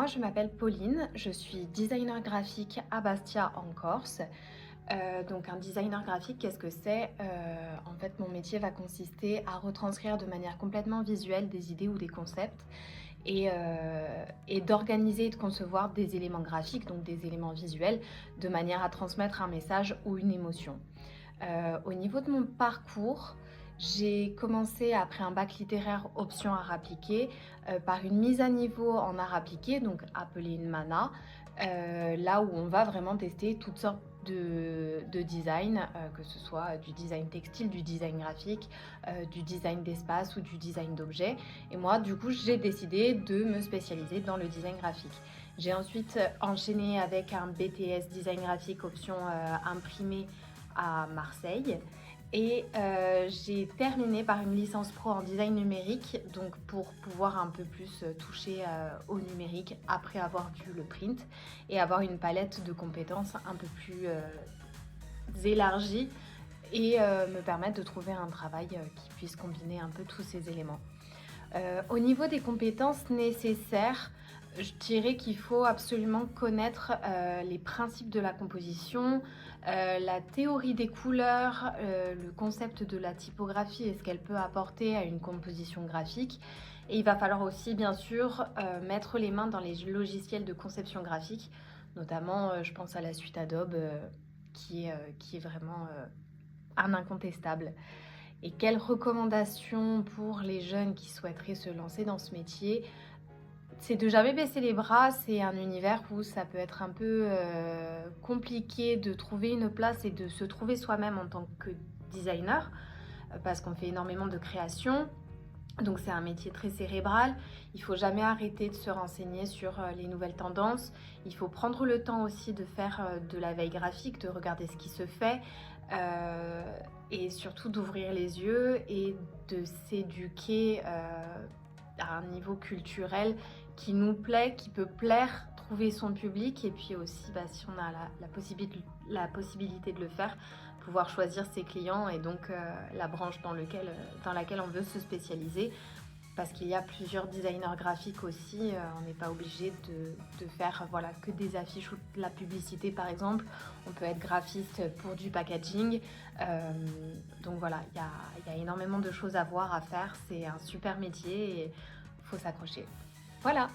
moi, je m'appelle Pauline, je suis designer graphique à Bastia en Corse. Donc un designer graphique, qu'est-ce que c'est? En fait, mon métier va consister à retranscrire de manière complètement visuelle des idées ou des concepts et d'organiser et de concevoir des éléments graphiques, donc des éléments visuels, de manière à transmettre un message ou une émotion. Au niveau de mon parcours, j'ai commencé après un bac littéraire option art appliqué par une mise à niveau en art appliqué, donc appelée une MANA, là où on va vraiment tester toutes sortes de design, que ce soit du design textile, du design graphique, du design d'espace ou du design d'objets. Et moi, du coup, j'ai décidé de me spécialiser dans le design graphique. J'ai ensuite enchaîné avec un BTS design graphique option imprimé à Marseille. Et j'ai terminé par une licence pro en design numérique, donc pour pouvoir un peu plus toucher au numérique après avoir vu le print et avoir une palette de compétences un peu plus élargie et me permettre de trouver un travail qui puisse combiner un peu tous ces éléments. Au niveau des compétences nécessaires, je dirais qu'il faut absolument connaître les principes de la composition, la théorie des couleurs, le concept de la typographie et ce qu'elle peut apporter à une composition graphique. Et il va falloir aussi, bien sûr, mettre les mains dans les logiciels de conception graphique, notamment, je pense à la suite Adobe, qui est vraiment un incontestable. Et quelles recommandations pour les jeunes qui souhaiteraient se lancer dans ce métier? C'est de jamais baisser les bras, c'est un univers où ça peut être un peu compliqué de trouver une place et de se trouver soi-même en tant que designer, parce qu'on fait énormément de création. Donc c'est un métier très cérébral, il faut jamais arrêter de se renseigner sur les nouvelles tendances, il faut prendre le temps aussi de faire de la veille graphique, de regarder ce qui se fait et surtout d'ouvrir les yeux et de s'éduquer à un niveau culturel qui nous plaît, qui peut plaire, trouver son public et puis aussi si on a la possibilité de le faire, pouvoir choisir ses clients et donc la branche dans laquelle on veut se spécialiser. Parce qu'il y a plusieurs designers graphiques aussi, on n'est pas obligé de faire voilà, que des affiches ou de la publicité par exemple. On peut être graphiste pour du packaging. Donc voilà, il y a énormément de choses à voir, à faire. C'est un super métier et il faut s'accrocher. Voilà.